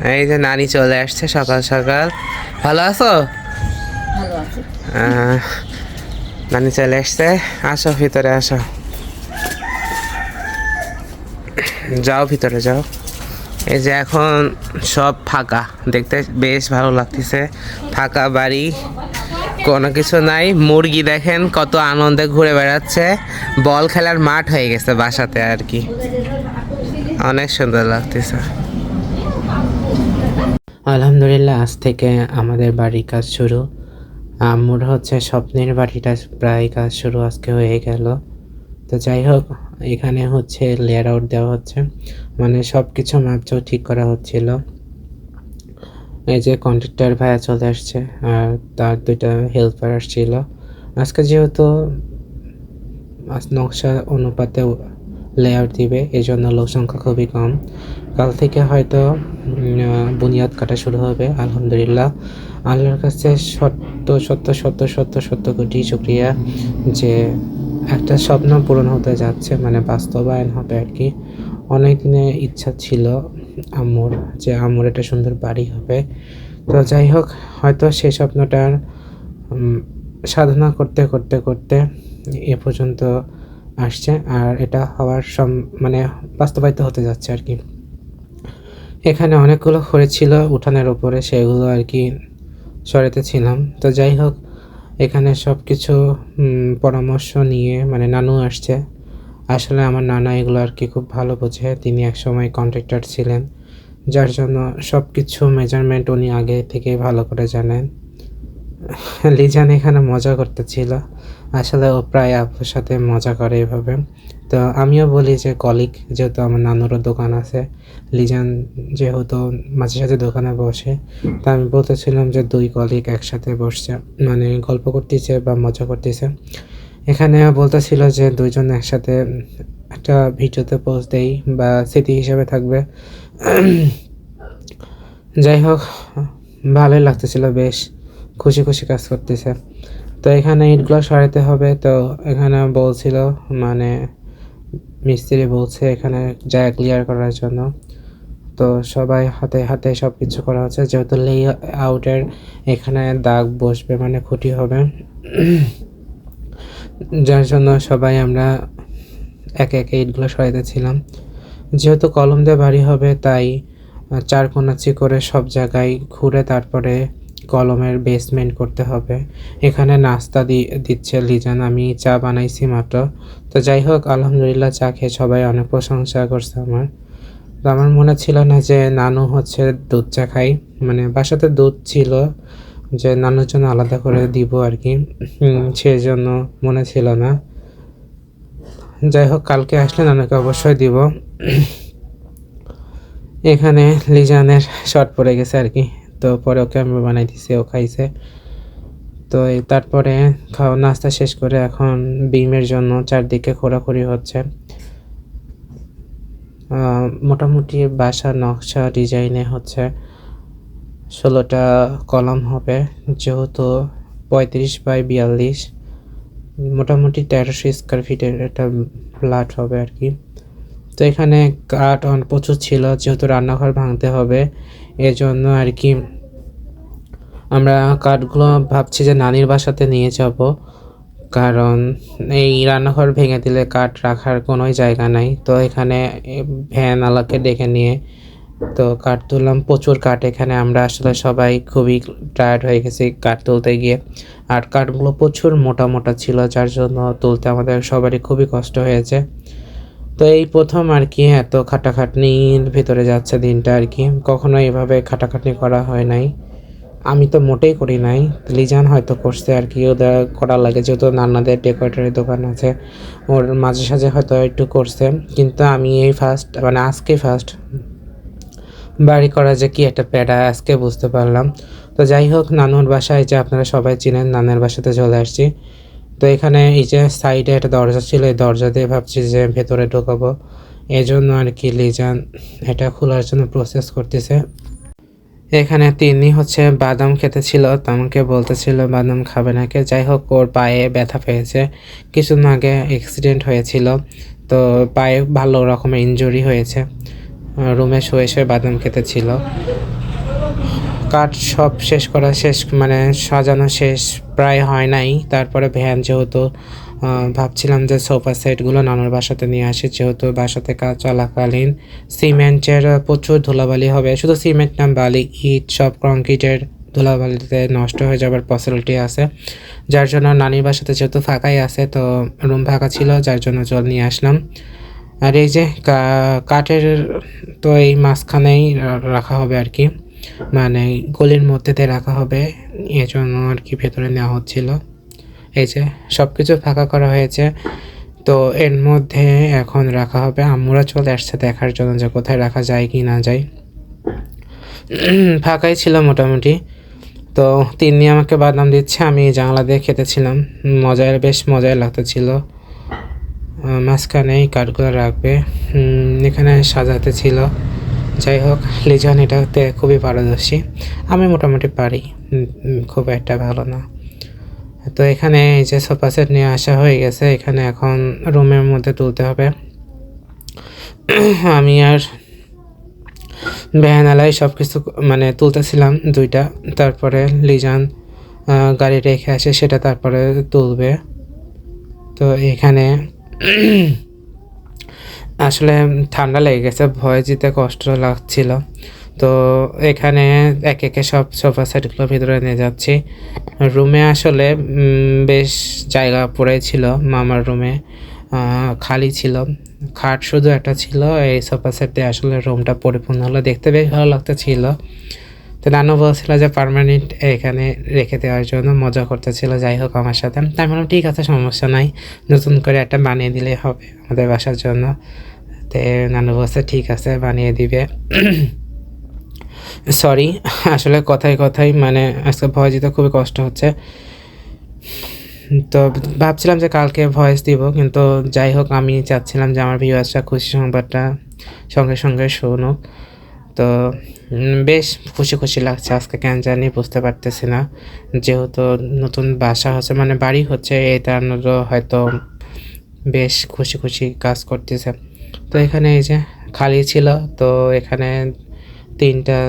এই যে নানি চলে আসছে সকাল সকাল। ভালো আছো? ভালো আছি। আহ, নানি চলে আসছে, আসো ভিতরে আসো, যাও ভিতরে যাও। এই যে এখন সব ফাঁকা, দেখতে বেশ ভালো লাগতেছে, ফাঁকা বাড়ি, কোনো কিছু নাই। মুরগি দেখেন কত আনন্দে ঘুরে বেড়াচ্ছে, বল খেলার মাঠ হয়ে গেছে বাসাতে আর কি, অনেক সুন্দর লাগতেছে। আলহামদুলিল্লাহ, আজ থেকে আমাদের বাড়ির কাজ শুরু। আম্মুর হচ্ছে স্বপ্নের বাড়িটা প্রায় কাজ শুরু আজকে হয়ে গেল। তো যাই হোক, এখানে হচ্ছে লেয়ার আউট দেওয়া হচ্ছে, মানে সব কিছু মাপজোক ঠিক করা হচ্ছিল। এই যে কন্ট্রাক্টর ভাইয়া চলে আসছে আর তার দুইটা হেল্পার আসছিল। আজকে যেহেতু নকশা অনুপাতে লেয়ার দিবে, এই জন্য লোক সংখ্যা খুবই কম। কাল থেকে হয়তো বুনিয়াদ কাটা শুরু হবে। আলহামদুলিল্লাহ, আল্লাহর কাছে সত্য সত্য সত্য সত্য সত্য কোটি শুক্রিয়া যে একটা স্বপ্ন পূরণ হতে যাচ্ছে, মানে বাস্তবায়ন হবে আর কি। অনেক দিনের ইচ্ছা ছিল আম্মুর, যে আম্মুর একটা সুন্দর বাড়ি হবে। তো যাই হোক, হয়তো সেই স্বপ্নটার সাধনা করতে করতে করতে এ পর্যন্ত আসছে, আর এটা হওয়ার মানে বাস্তবায়িত হতে যাচ্ছে আর কি। এখানে অনেকগুলো খড়ি ছিল উঠানের উপরে, সেগুলো আর কি সরাতে ছিলাম। তো যাই হোক, এখানে সব কিছু পরামর্শ নিয়ে, মানে নানু আসছে। আসলে আমার নানা এগুলো আর কি খুব ভালো বোঝে, তিনি একসময় কন্ট্রাক্টর ছিলেন, যার জন্য সব কিছু মেজারমেন্ট উনি আগে থেকে ভালো করে জানেন। লিজান এখানে মজা করতেছিল, আসলে ও প্রায় আপুর সাথে মজা করে এভাবে। তো আমিও বলি যে কলিগ, যেহেতু আমার নানুরও দোকান আছে, লিজান যেহেতু মাঝে সাঝে দোকানে বসে, তা আমি বলতেছিলাম যে দুই কলিগ একসাথে বসছে, মানে গল্প করতেছে বা মজা করতেছে। এখানে বলতেছিল যে দুইজন একসাথে একটা ভিডিওতে পোস্ট দেই বা স্মৃতি হিসেবে থাকবে। যাই হোক, ভালোই লাগতেছিল, বেশ খুশি খুশি কাজ করতেছে। তো এখানে ইটগুলো সরাতে হবে, তো এখানে বলছিল, মানে মিস্ত্রি বলছে এখানে জায়গা ক্লিয়ার করার জন্য। তো সবাই হাতে হাতে সব কিছু করা হচ্ছে, যেহেতু লে আউটের এখানে দাগ বসবে, মানে খুঁটি হবে, যার জন্য সবাই আমরা একে একে ইটগুলো সরাইতেছিলাম। যেহেতু কলম দিয়ে বাড়ি হবে, তাই চার কোনাচি করে সব জায়গায় ঘুরে তারপরে কলমের বেসমেন্ট করতে হবে। এখানে নাস্তা দিচ্ছে লিজান, আমি চা বানাইছি মাত্র। তো যাই হোক, আলহামদুলিল্লাহ, চা খেয়ে সবাই অনেক প্রশংসা করছে আমার। তো আমার মনে ছিল না যে নানু হচ্ছে দুধ চা খাই, মানে বাসাতে দুধ ছিল যে নানুর জন্য আলাদা করে দিব আর কি, সেই জন্য মনে ছিল না। যাই হোক, কালকে আসলে নানুকে অবশ্যই দিব। এখানে লিজানের শর্ট পড়ে গেছে আর কি, তো পরে ওকে আমি বানাই দিছি, ও খাইছে। তো তারপরে খাওয়া নাস্তা শেষ করে এখন বিমের জন্য চারদিকে খোঁড়াখুড়ি হচ্ছে। মোটামুটি বাসার নকশা ডিজাইনে হচ্ছে 16টা কলাম হবে, যেহেতু 35 বাই 42, মোটামুটি 1300 স্কোয়ার ফিটের একটা ফ্ল্যাট হবে আর কি। তো এখানে কাঠ প্রচুর ছিল, যেহেতু রান্নাঘর ভাঙতে হবে, এজন্য আর কি আমরা কাঠগুলো ভাবছি যে নানির বাসাতে নিয়ে যাব, কারণ এই রান্নাঘর ভেঙে দিলে কাঠ রাখার কোনো জায়গা নাই। তো এখানে ভ্যান আলাকে ডেকে নিয়ে তো কাঠ তুললাম, প্রচুর কাঠ এখানে। আমরা আসলে সবাই খুবই টায়ার্ড হয়ে গেছি কাঠ তুলতে গিয়ে, আর কাঠগুলো প্রচুর মোটা মোটা ছিল, যার জন্য তুলতে আমাদের সবারই খুবই কষ্ট হয়েছে। তো এই প্রথম আর কি এত খাটাখাটনির ভিতরে যাচ্ছে দিনটা আর কি, কখনো এভাবে খাটাখাটনি করা হয় নাই, আমি তো মোটেই করি নাই। লিজান হয়তো করছে আর কি, ওদের করা লাগে, যেহেতু নান্নাদের ডেকোরেটরের দোকান আছে, ওর মাঝে সাঝে হয়তো একটু করছে, কিন্তু আমি এই ফার্স্ট, মানে আজকে ফার্স্ট বাড়ি করা যে কি একটা প্যারা আজকে বুঝতে পারলাম। তো যাই হোক, নানুর বাসায় যে আপনারা সবাই চিনেন, নানের বাসাতে চলে আসছি। তো এখানে এই যে সাইডে একটা দরজা ছিল, এই দরজা দিয়ে ভাবছি যে ভেতরে ঢোকাবো, এই জন্য আর কি লিজান এটা খোলার জন্য প্রসেস করতেছে। এখানে তিনি হচ্ছে বাদাম খেতে ছিল, তো আমাকে বলতেছিল বাদাম খাবে নাকি। যাই হোক, ওর পায়ে ব্যথা পেয়েছে, কিছুদিন আগে অ্যাক্সিডেন্ট হয়েছিল, তো পায়ে ভালো রকমের ইনজুরি হয়েছে। রুমে শুয়ে শুয়ে বাদাম খেতে ছিল। কাঠ সব শেষ মানে সাজানো শেষ প্রায় হয় নাই। তারপরে ভ্যান যেহেতু ভাবছিলাম যে সোফা সেটগুলো নানুর বাসাতে নিয়ে আসি, যেহেতু বাসাতে কাজ চলাকালীন সিমেন্টের প্রচুর ধুলাবালি হবে। শুধু সিমেন্ট না, বালি, ইট, সব কংক্রিটের ধুলাবালিতে নষ্ট হয়ে যাবার পসিবিলিটি আছে। যার জন্য নানির বাসাতে যেহেতু ফাঁকাই আছে, তো রুম ফাঁকা ছিল, যার জন্য জল নিয়ে আসলাম। আর এই যে কাঠের তো এই মাঝখানেই রাখা হবে আর কি, মানে গলির মধ্যেতে রাখা হবে, এজন্য আর কি ভেতরে নেওয়া হচ্ছিল। এই যে সব কিছু ফাঁকা করা হয়েছে, তো এর মধ্যে এখন রাখা হবে। আম্মুরা চলে আসছে দেখার জন্য যে কোথায় রাখা যায় কি না যায়। ফাঁকাই ছিল মোটামুটি। তো তিনি আমাকে বাদাম দিচ্ছে, আমি জানলা দিয়ে খেতেছিলাম, বেশ মজাই লাগতেছিল। মাঝখানে এই কাঠগুলো রাখবে, এখানে সাজাতে ছিল। যাই হোক, লিজন এটাতে খুবই পারদর্শী, আমি মোটামুটি পারি, খুব একটা ভালো না। তো এখানে এই যে সোফা সেট নিয়ে আসা হয়ে গেছে, এখানে এখন রুমের মধ্যে তুলতে হবে। আমি আর বেহানালাই সব কিছু মানে তুলতেছিলাম দুইটা, তারপরে লিজান গাড়ি রেখে আসে, সেটা তারপরে তুলবে। তো এখানে আসলে ঠান্ডা লেগে গেছে, ভয়ে যেতে কষ্ট লাগছিল। তো এখানে এক একে সব সোফা সেটগুলো ভিতরে নিয়ে যাচ্ছি। রুমে আসলে বেশ জায়গা পড়েছিল, মামার রুমে খালি ছিল, খাট শুধু একটা ছিল। এই সোফা সেট দিয়ে আসলে রুমটা পরিপূর্ণ হলো, দেখতে বেশ ভালো লাগতেছিল। তো নানু বলছিল যে পার্মানেন্ট এখানে রেখে দেওয়ার জন্য, মজা করতেছিল যাই হোক আমার সাথে। তাই বললাম ঠিক আছে, সমস্যা নাই, নতুন করে একটা বানিয়ে দিলেই হবে আমাদের বাসার জন্য। তো নানু বলছে ঠিক আছে, বানিয়ে দিবে। সরি, আসলে কথায় কথায় মানে আজকে ভয়েস দিতে খুবই কষ্ট হচ্ছে। তো ভাবছিলাম যে কালকে ভয়েস দিব, কিন্তু যাই হোক, আমি চাচ্ছিলাম যে আমার ভিউয়ার্সরা খুশি সংবাদটা সঙ্গে সঙ্গে শুনুক। তো বেশ খুশি খুশি লাগছে আজকে, কেন জানি বুঝতে পারতেছি না। যেহেতু নতুন বাসা হচ্ছে, মানে বাড়ি হচ্ছে, এটা হয়তো বেশ খুশি খুশি কাজ করতেছে। তো এখানে এই যে খালি ছিল, তো এখানে 3টা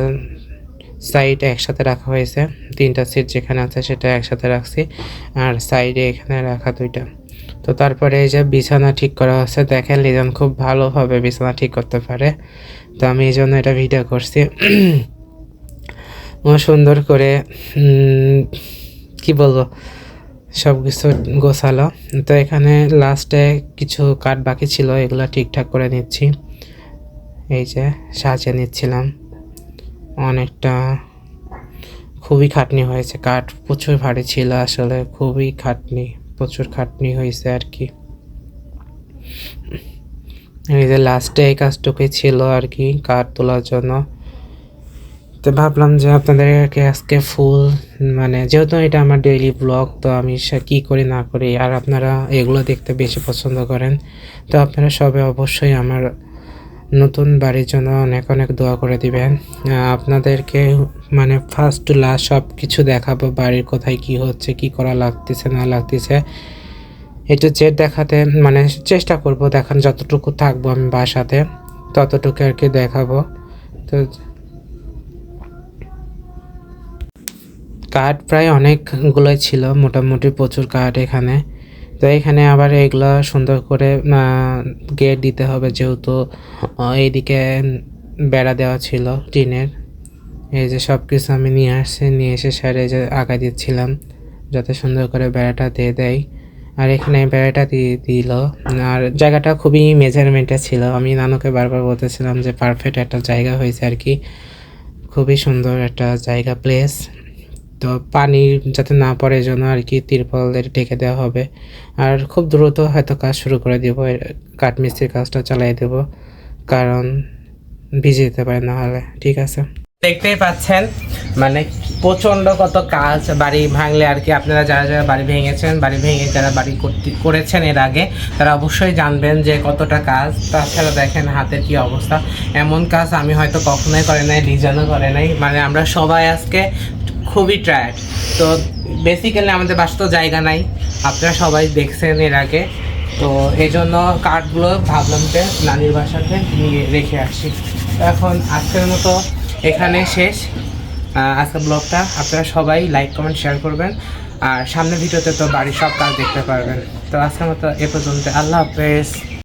সাইড একসাথে রাখা হয়েছে, 3টা সিট যেখানে আছে সেটা একসাথে রাখছি, আর সাইডে এখানে রাখা 2টা। তো তারপরে এই যে বিছানা ঠিক করা হচ্ছে, দেখেন লিজন খুব ভালোভাবে বিছানা ঠিক করতে পারে, তো আমি এই জন্য এটা ভিডিও করছি। ও সুন্দর করে কি বলবো, সব কিছু গোছালো। তো এখানে লাস্টে কিছু কাঠ বাকি ছিল, এগুলো ঠিকঠাক করে নিচ্ছি। এই যে সাজিয়ে নিচ্ছিলাম, অনেকটা খুবই খাটনি হয়েছে, কাঠ প্রচুর ভারী ছিল, আসলে খুবই প্রচুর খাটনি হয়েছে আর কি। এই যে লাস্টে এই কাজটুকুই ছিল আর কি, কাঠ তোলার জন্য। তো ভাবলাম যে আপনাদেরকে আজকে ফুল, মানে যেহেতু এটা আমার ডেইলি ব্লগ, তো আমি কী করি না করি, আর আপনারা এগুলো দেখতে বেশি পছন্দ করেন, তো আপনারা সবাই অবশ্যই আমার নতুন বাড়ির জন্য অনেক অনেক দোয়া করে দিবেন। আপনাদেরকে মানে ফার্স্ট টু লাস্ট সব কিছু দেখাবো, বাড়ির কোথায় কি হচ্ছে, কি করা লাগতেছে না লাগতেছে, একটু জেড দেখাতে মানে চেষ্টা করব, দেখান যতটুকু থাকবো আমি বাসাতে ততটুকু আর কি দেখাবো। তো কাঠ প্রায় অনেকগুলোই ছিল, মোটামুটি প্রচুর কাঠ এখানে। তো এখানে আবার এগুলো সুন্দর করে গেট দিতে হবে, যেহেতু এইদিকে বেড়া দেওয়া ছিল টিনের। এই যে সব কিছু আমি নিয়ে এসে সাইডে যে আঁকা দিচ্ছিলাম, যাতে সুন্দর করে বেড়াটা দিয়ে দেয়। আর এখানে বেড়াটা দিয়ে দিল, আর জায়গাটা খুবই মেজারমেন্টে ছিল। আমি নানুকে বারবার বলতেছিলাম যে পারফেক্ট একটা জায়গা হয়েছে আর কি, খুবই সুন্দর একটা জায়গা, প্লেস। তো পানি যাতে না পড়ে জন্য আর কি তিরপলের ঢেকে দেওয়া হবে। আর খুব দ্রুত হয়তো কাজ শুরু করে দেব, কাঠমিস্ত্রির কাজটা চালিয়ে দেব, কারণ ভিজে যেতে পারে না হলে। ঠিক আছে, দেখতেই পাচ্ছেন মানে প্রচণ্ড কত কাজ বাড়ি ভাঙলে আর কি। আপনারা যারা যারা বাড়ি ভেঙেছেন, বাড়ি ভেঙে যারা বাড়ি করেছেন এর আগে, তারা অবশ্যই জানবেন যে কতটা কাজ। তাছাড়া দেখেন হাতের কি অবস্থা, এমন কাজ আমি হয়তো কখনোই করে নাই, ডিজাইনও করে নাই, মানে আমরা সবাই আজকে খুবই টায়ার্ড। তো বেসিক্যালি আমাদের বাসা তো জায়গা নাই, আপনারা সবাই দেখছেন এর আগে। তো এই জন্য কাঠগুলো ভাবলাম যে নানির বাসাতে নিয়ে রেখে আসি। এখন আজকের মতো এখানে শেষ। আজকের ব্লগটা আপনারা সবাই লাইক কমেন্ট শেয়ার করবেন, আর সামনের ভিডিওতে তো বাড়ির সব কাজ দেখতে পারবেন। তো আজকের মতো এ পর্যন্ত, আল্লাহ হাফেজ।